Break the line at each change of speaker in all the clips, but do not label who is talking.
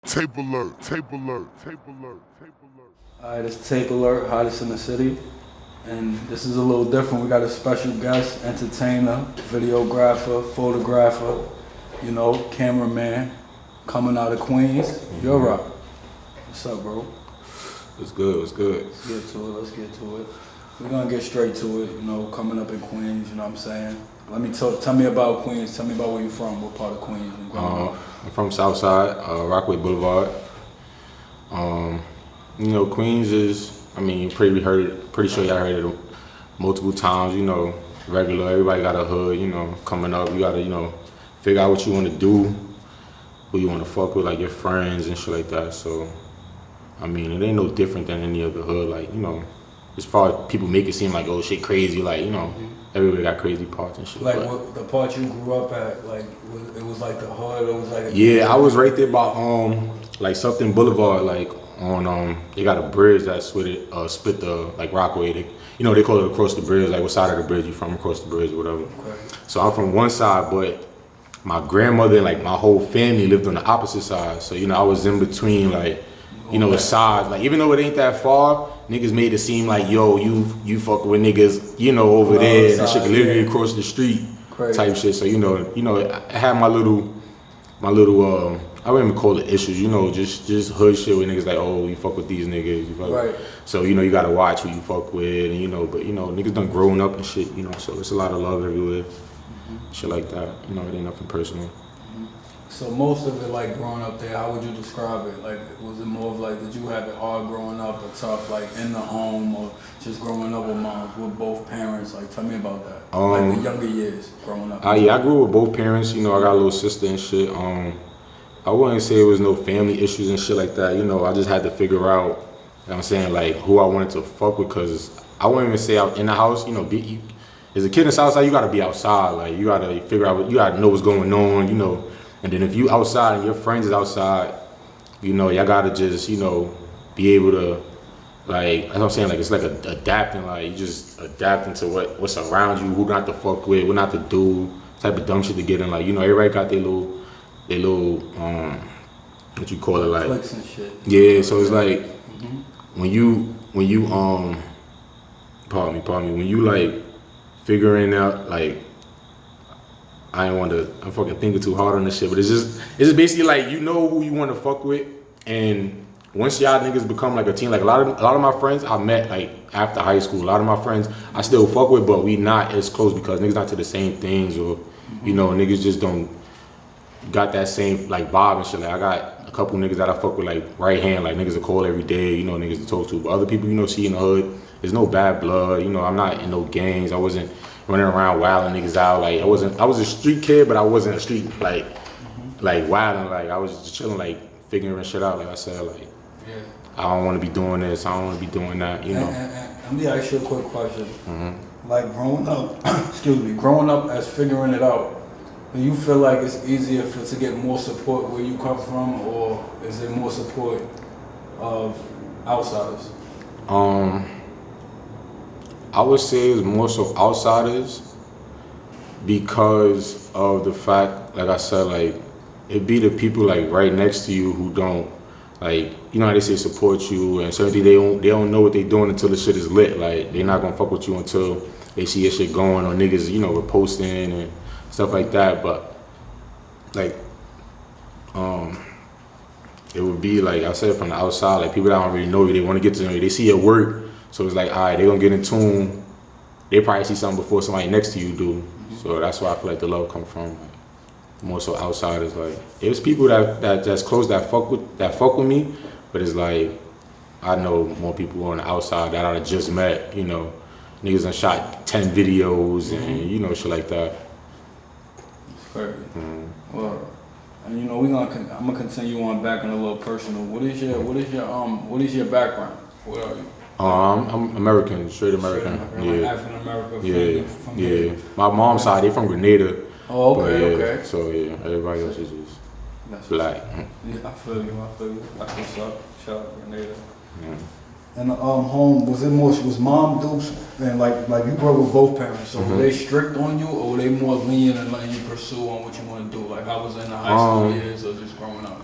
Tapealert, Tapealert, Tapealert, Tapealert.
Alright, it's Tapealert, hottest in the city. And this is a little different. We got a special guest, entertainer, videographer, photographer, you know, cameraman, coming out of Queens. Yeroc. What's up, bro?
What's good, what's good?
Let's get to it. We're gonna get straight to it, you know, coming up in Queens, you know what I'm saying? Tell me about Queens, tell me about where you're from, what part of Queens and growing up.
I'm from Southside, Rockaway Boulevard. You know, Queens is, I mean, pretty sure y'all heard it multiple times, you know, regular, everybody got a hood, you know, coming up, you gotta, you know, figure out what you wanna do, who you wanna fuck with, like your friends and shit like that, so, I mean, it ain't no different than any other hood, like, you know, as far as people make it seem like, oh, shit crazy, like, you know, everybody got crazy parts and shit.
Like, what, the part you grew up at, like, it was like the hood, it was like
yeah, I was right there by, like, something Boulevard, like, on, they got a bridge that's with it, split the, like, Rockaway, you know, they call it across the bridge, like, what side of the bridge you from, across the bridge or whatever.
Okay.
So I'm from one side, but my grandmother and, like, my whole family lived on the opposite side, so, you know, I was in between, like, you know, the sides, like, even though it ain't that far, niggas made it seem like, yo, you fuck with niggas, you know, over there, and that shit literally across the street, type shit. So, you know, I had my little, I wouldn't even call it issues, you know, just hood shit with niggas like, oh, you fuck with these niggas, you fuck
right.
So, you know, you gotta watch who you fuck with, and, you know, but, you know, niggas done grown up and shit, you know, so it's a lot of love everywhere, shit like that, you know, it ain't nothing personal.
So most of it, like, growing up there, how would you describe it? Like, was it more of like, did you have it hard growing up or tough, like, in the home, or just growing up with both parents? Like, tell me about that, like, the younger years growing up.
Yeah, I grew up with both parents, you know, I got a little sister and shit. I wouldn't say it was no family issues and shit like that, you know, I just had to figure out, you know what I'm saying, like, who I wanted to fuck with, because I wouldn't even say out in the house, you know, as a kid in the Southside, you gotta be outside, like, you gotta figure out, you gotta know what's going on, you know. And then if you outside and your friends is outside, you know, y'all gotta just, you know, be able to, like, that's what I'm saying, like, it's like adapting, like, you just adapting to what's around you, who not to fuck with, what not to do, type of dumb shit to get in, like, you know, everybody got their little, what you call it, like,
clicks and shit.
Yeah, so it's like, when you, pardon me, when you, like, figuring out, like, I'm fucking thinking too hard on this shit, but it's just basically like, you know who you want to fuck with, and once y'all niggas become like a team, like a lot of my friends I met like after high school, a lot of my friends I still fuck with, but we not as close because niggas not to the same things, or you know, niggas just don't got that same like vibe and shit. Like I got a couple niggas that I fuck with like right hand, like niggas that call every day, you know, niggas to talk to, but other people, you know, see in the hood, there's no bad blood, you know, I'm not in no gangs, I wasn't running around wilding niggas out, like I was a street kid, but I wasn't a street like wilding, like I was just chilling, like figuring shit out, like I said, like I don't want to be doing this, I don't want to be doing that, you know.
And let me ask you a quick question. Like growing up, growing up as figuring it out, do you feel like it's easier to get more support where you come from, or is there more support of outsiders?
I would say it's more so outsiders because of the fact, like I said, like it be the people like right next to you who don't, like, you know how they say support you, and certainly they don't know what they doing until the shit is lit. Like they're not gonna fuck with you until they see your shit going, or niggas, you know, reposting and stuff like that. But like it would be like I said, from the outside, like people that don't really know you, they want to get to know you, they see your work. So it's like, all right, they're gonna get in tune. They probably see something before somebody next to you do. So that's where I feel like the love comes from. Like, more so outsiders. Like there's people that's close that fuck with me, but it's like I know more people on the outside that I just met. You know, niggas done shot 10 videos and you know shit like that.
It's crazy. Well, and you know I'm gonna continue on back on a little personal. What is your background? What are you?
I'm American, straight American.
Like African American.
Yeah. My mom's side, they from Grenada.
Oh, okay, okay.
So yeah, everybody else is just black.
Yeah, I feel you. That's what's up. Shout out Grenada. And home, was mom Dukes, and like you grew up with both parents, so were they strict on you, or were they more lenient and letting you pursue on what you want to do? Like I was in the high school years or just growing up?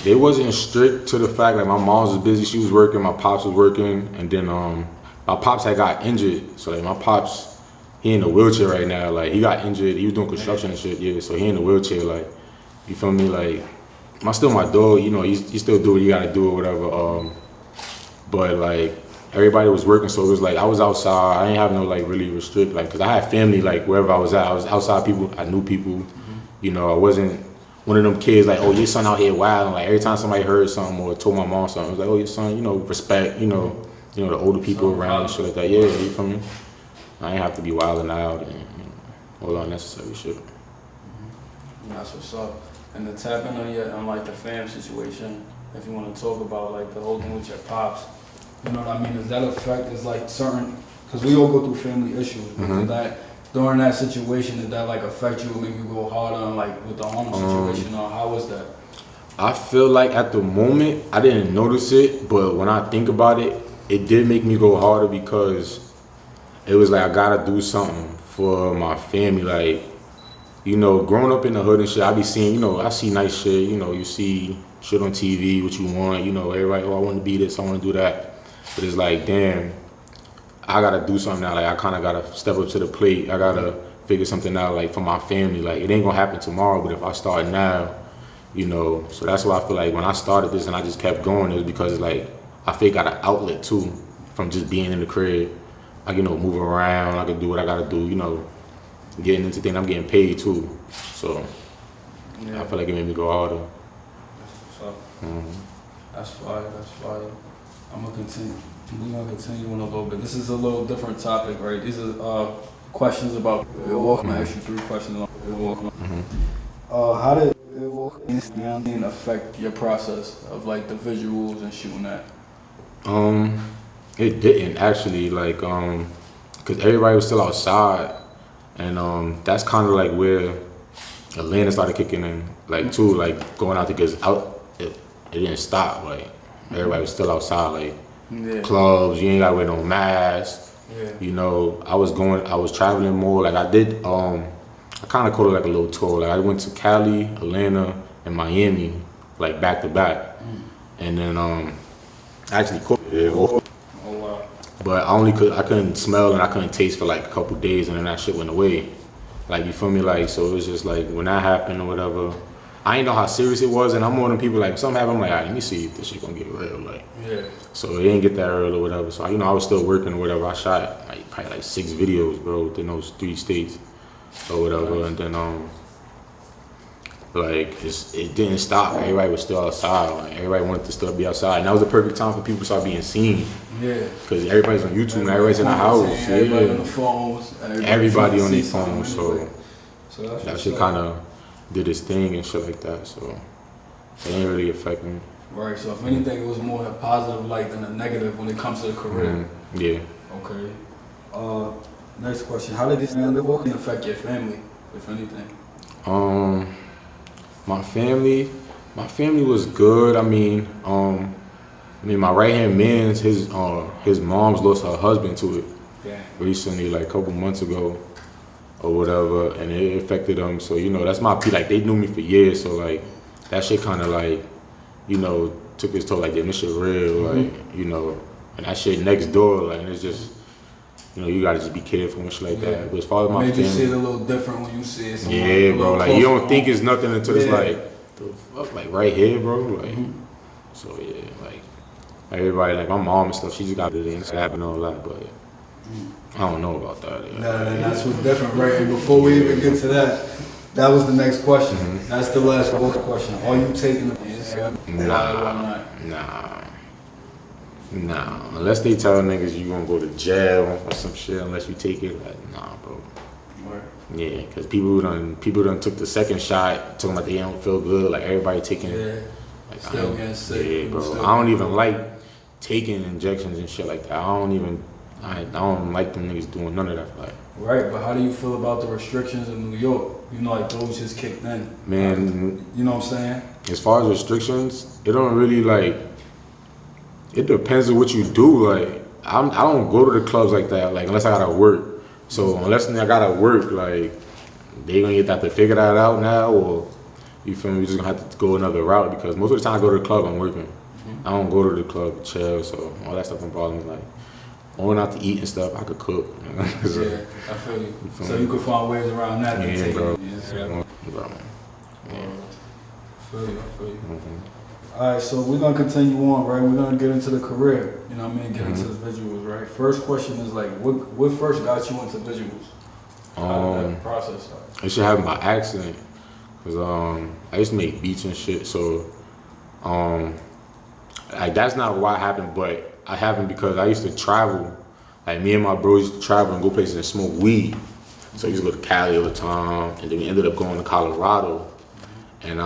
they wasn't strict to the fact like my mom was busy, she was working, my pops was working, and then my pops had got injured, so like my pops, he in a wheelchair right now, like he got injured, he was doing construction and shit, yeah, so he in a wheelchair, like, you feel me, like, still my dog, you know, you still do what you gotta do or whatever, but like, everybody was working, so it was like, I was outside, I didn't have no like really restrict, like, cause I had family, like, wherever I was at, I was outside people, I knew people, you know, I wasn't one of them kids like, oh, your son out here wild, and like every time somebody heard something or told my mom something, it was like, oh, your son, you know, respect, you know, the older people around and shit like that. Yeah, you feel me? I ain't have to be wilding out and all unnecessary shit.
That's what's up. And to tap in on like the fam situation, if you want to talk about like the whole thing with your pops, you know what I mean? Does that affect is like certain? Because we all go through family issues. That during that situation, did that like affect you or make you go harder on like with the home situation, or how was that?
I feel like at the moment I didn't notice it, but when I think about it, it did make me go harder because it was like I gotta do something for my family. Like, you know, growing up in the hood and shit, I be seeing, you know, I see nice shit. You know, you see shit on TV, what you want. You know, everybody, oh, I want to be this, I want to do that. But it's like, damn, I gotta do something now. Like, I kind of gotta step up to the plate. I gotta figure something out, like, for my family. Like, it ain't gonna happen tomorrow, but if I start now, you know. So that's why I feel like when I started this and I just kept going, it was because, like, I think I got an outlet too from just being in the crib. I can, you know, move around. I can do what I gotta do. You know, getting into things. I'm getting paid too. So I feel like it made me go harder.
That's what's up. That's fire. That's fire. I'm gonna continue. We're gonna continue in a little bit. This is a little different topic, right? These are questions about Yeroc. I'm gonna ask you 3 questions on Yeroc. How did Yeroc affect your process of like the visuals and shooting that?
It didn't actually, like, cause everybody was still outside, and that's kind of like where Atlanta started kicking in, like too, like going out to get out. It didn't stop, like everybody was still outside, like clubs. You ain't gotta wear no mask. You know, I was traveling more. Like I did, I kind of called it like a little tour. Like I went to Cali, Atlanta, and Miami, like back to back, and then I actually cooked it. But I couldn't smell and I couldn't taste for like a couple days, and then that shit went away. Like, you feel me? Like, so it was just like when that happened or whatever, I didn't know how serious it was, and I'm one of them people like something happened, I'm like, all right, let me see if this shit gonna get real. Like, so it didn't get that real or whatever. So, you know, I was still working or whatever. I shot like probably like 6 videos, bro, within those 3 states or whatever, and then like it didn't stop. Everybody was still outside. Like everybody wanted to still be outside, and that was the perfect time for people to start being seen. Because everybody's on YouTube and everybody's in the house.
Everybody on the phones.
Everybody on their phones. So that shit kind of did its thing and shit like that. So it didn't really affect me.
Right. So if anything, it was more a positive light than a negative when it comes to the career.
Yeah.
Okay. Next question: how did this networking affect your family, if anything?
My family was good. I mean, my right hand man's his mom's lost her husband to it recently, like a couple months ago or whatever, and it affected them. So, you know, that's my like they knew me for years, so like that shit kind of like, you know, took its toll. Like, damn, this shit real, like, you know, and that shit next door, like, and it's just, you know, you gotta just be careful and shit like that. But as far as my family,
you see it a little different when you see it.
Yeah, bro. Like, you don't think it's nothing until it's like, the fuck, like right here, bro. Like, so yeah, like everybody, like my mom and stuff, she just got it in slap and all that, but I don't know about that. Yeah.
Nah, that's what's different, right? And before we even get to that, that was the next question. That's the last question. Are you taking the
Nah. Unless they tell niggas you gonna go to jail or some shit, unless you take it, like, nah, bro.
Right.
Yeah, cause people done took the second shot, talking about they don't feel good, like everybody taking. Like,
still getting sick.
Yeah, bro. I don't even like taking injections and shit like that. I don't like them niggas doing none of that. Like.
Right, but how do you feel about the restrictions in New York? You know, like those just kicked in.
Man,
you know what I'm saying?
As far as restrictions, it don't really like. It depends on what you do. Like, I don't go to the clubs like that. Like, unless I gotta work. So unless I gotta work, like, they gonna get that to figure that out now, or You feel me? We just gonna have to go another route because most of the time I go to the club, I'm working. I don't go to the club to chill, so all that stuff don't bother me. Like, going out to eat and stuff, I could cook.
So, yeah, I feel you. So you could find ways around that.
Yeah, bro.
Yeah. I feel you. All right, so we're gonna continue on, right? We're gonna get into the career. You know what I mean? Get into the visuals, right? First question is like, what first got you into visuals? How did that process start?
It should happen by accident, cause I used to make beats and shit. So, like that's not why it happened, but it happened because I used to travel. Like me and my bros used to travel and go places and smoke weed. So I used to go to Cali all the time, and then we ended up going to Colorado. And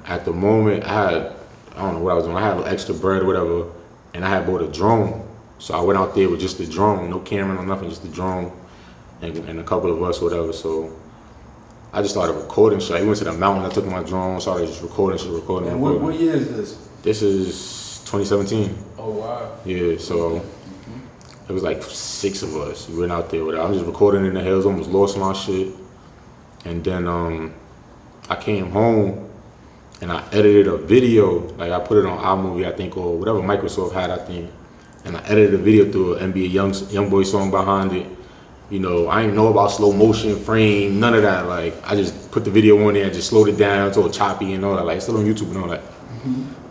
at the moment, I don't know what I was doing. I had a little extra bread or whatever, and I had bought a drone. So I went out there with just the drone, no camera, no nothing, just the drone, and a couple of us or whatever. So I just started recording shit. I went to the mountains, I took my drone, started just recording shit, recording.
And what year is this?
This is 2017.
Oh, wow.
Yeah, so it was like 6 of us. We went out there with it. I was just recording in the hills, almost lost my shit. And then I came home and I edited a video. Like I put it on iMovie, I think, or whatever Microsoft had, I think. And I edited a video through an NBA Youngboy song behind it. You know, I didn't know about slow motion, frame, none of that. Like I just put the video on there, just slowed it down, it's all choppy and all that. Like it's still on YouTube and all that.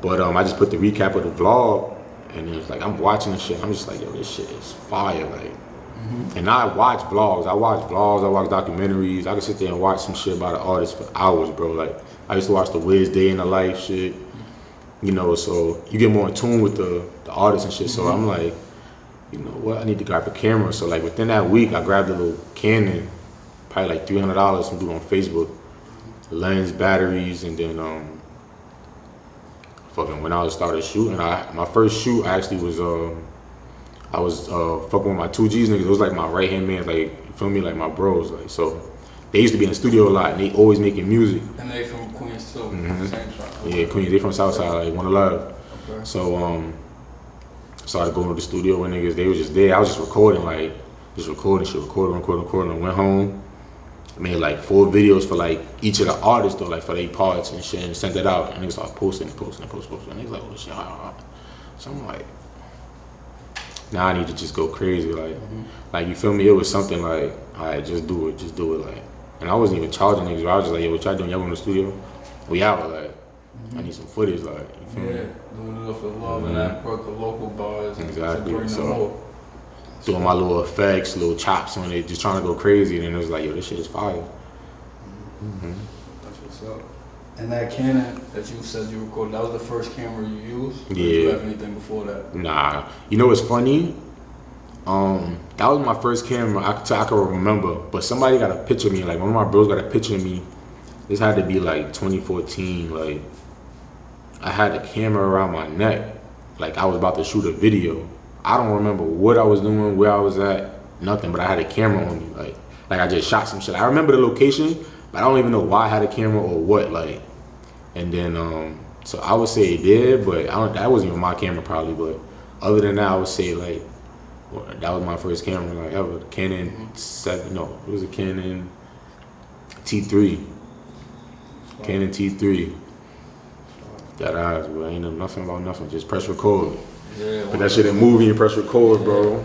But I just put the recap of the vlog, and it was like I'm watching this shit. I'm just like, yo, this shit is fire, like. And I watch vlogs. I watch documentaries. I can sit there and watch some shit about an artist for hours, bro. Like I used to watch the Wiz Day in the Life shit, you know. So you get more in tune with the artists and shit. So I'm like, you know what? I need to grab a camera. So like within that week, I grabbed a little Canon, probably like $300 from dude on Facebook, lens, batteries, and then fucking when I started shooting, my first shoot actually was I was fucking with my 2Gs niggas. It was like my right hand man, like you feel me, like my bros. Like so, they used to be in the studio a lot, and they always making music.
And they from Queens too. Same shop.
Yeah, Queens. They from Southside, like 111.
Okay.
So started going to the studio with niggas. They was just there. I was just recording, like recording. I went home, made like 4 videos for like each of the artists though, like for their parts and shit, and sent it out. And niggas started posting. And niggas like, oh this shit, so I'm like, now I need to just go crazy, like you feel me? It was something like, alright, just do it, like. And I wasn't even charging niggas. I was just like, yo, what y'all doing? Y'all going to the studio? We out, like. I need some footage, like. You feel me?
Doing it for love and that brought the local bars.
Exactly.
To bring
So
them more.
doing my little effects, little chops on it, just trying to go crazy. And then it was like, yo, this shit is fire.
That's what's up. And that Canon that you said you recorded, that was the first camera you used?
Yeah.
Or did you have anything before that?
Nah. You know what's funny? That was my first camera I can remember. But somebody got a picture of me, like one of my bros got a picture of me. This had to be like 2014. Like I had a camera around my neck. Like I was about to shoot a video. I don't remember what I was doing, where I was at, nothing, but I had a camera on me. Like I just shot some shit. I remember the location, but I don't even know why I had a camera or what, like. And then, so I would say it did, but that wasn't even my camera probably, but other than that, I would say like, that was my first camera like ever. Canon 7, no, it was a Canon T3. Canon T3. Got eyes, but ain't know nothing about nothing, just press record.
Yeah.
Put that shit in movie and press record, bro.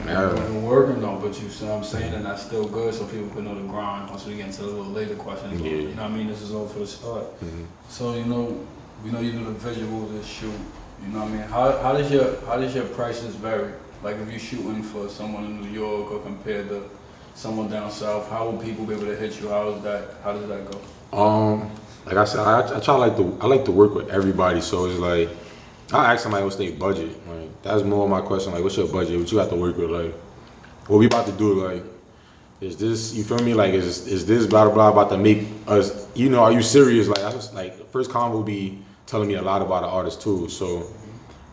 I've been working though, but you see what I'm saying, and that's still good so people can know the grind once we get into a little later questions.
Yeah.
You know what I mean? This is all for the start. So you know you do the visuals and shoot. You know what I mean? How does your prices vary? Like if you're shooting for someone in New York or compared to someone down south, how will people be able to hit you? How does that go?
Like I said, I like to work with everybody, so it's like I ask somebody what's their budget. Like that's more of my question. Like, what's your budget? What you got to work with? Like, what we about to do? Like, is this, you feel me? Like, is this blah blah about to make us? You know, are you serious? Like, I just like the first convo will be telling me a lot about the artist too. So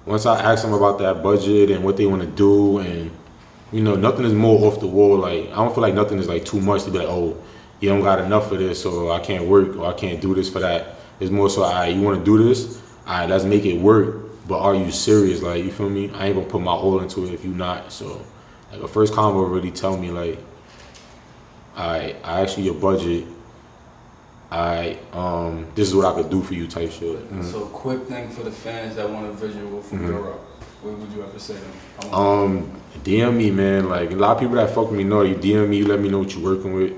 once I ask them about that budget and what they want to do, and you know, nothing is more off the wall. Like, I don't feel like nothing is like too much to be like, oh, you don't got enough for this, so I can't work or I can't do this for that. It's more so, all right, you want to do this? All right, let's make it work. But are you serious? Like, you feel me? I ain't gonna put my all into it if you not. So, like, a first combo really tell me like, all right, I ask you your budget. this is what I could do for you type shit.
So quick thing for the fans that want a visual from Yeroc. What would you have to say to them?
DM me, man. Like a lot of people that fuck with me know you DM me, you let me know what you're working with.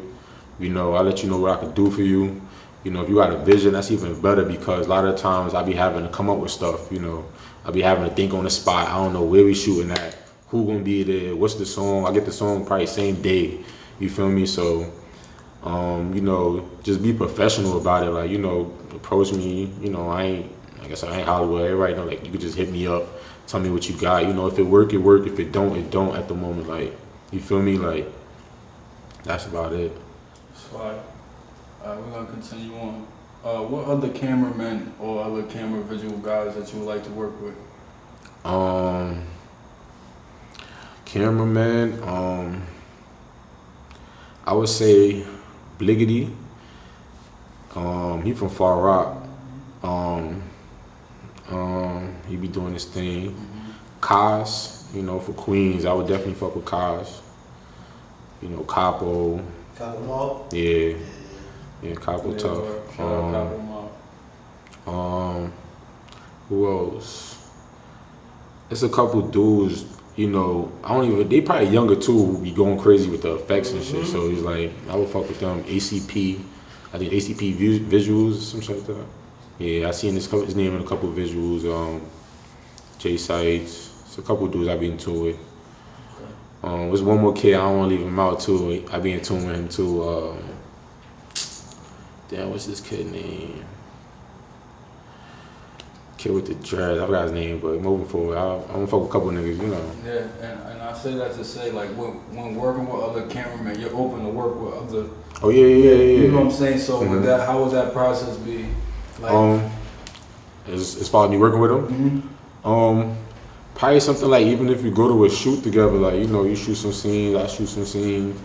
You know, I'll let you know what I could do for you. You know, if you got a vision, that's even better because a lot of times I be having to come up with stuff, you know. I be having to think on the spot. I don't know where we shooting at, who gonna be there, what's the song. I get the song probably same day. You feel me? So, you know, just be professional about it. Like, you know, approach me. You know, I guess I ain't Hollywood. Everybody know, like, you could just hit me up, tell me what you got. You know, if it work, it work. If it don't, it don't at the moment. Like, you feel me? Like, that's about it.
That's fine. Alright, we're gonna continue on. What other cameramen or other camera visual guys that you would like to work with?
Cameraman, I would say Bliggity. He from Far Rock. He be doing his thing. Kaz, you know, for Queens, I would definitely fuck with Kaz. You know, Capo. Yeah. Yeah, Capo tough. Who else? There's a couple dudes, you know, they probably younger too, who be going crazy with the effects and shit. So he's like, I would fuck with them. ACP, I think ACP visuals, something like that. Yeah, I seen his name in a couple visuals. J Sites, it's a couple dudes I be in tune with. There's one more kid, I don't want to leave him out too. I be in tune with him too. Damn, what's this kid name? Kid with the dreads, I forgot his name, but moving forward, I'm gonna fuck with a couple niggas, you know.
Yeah, and I say that to say, like, when working with other cameramen, you're open to work with other.
Oh yeah.
You know what I'm saying? So with that, how would that process be? Like,
as far as me working with them, probably something like even if you go to a shoot together, like, you know, you shoot some scenes, I shoot some scenes.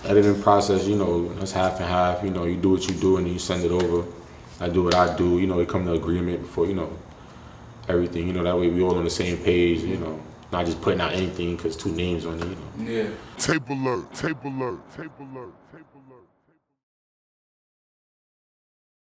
Editing process, you know, that's half and half. You know, you do what you do and then you send it over. I do what I do. You know, we come to agreement before, you know, everything. You know, that way we all on the same page. You know, not just putting out anything because two names on it. You know.
Yeah.
Tapealert.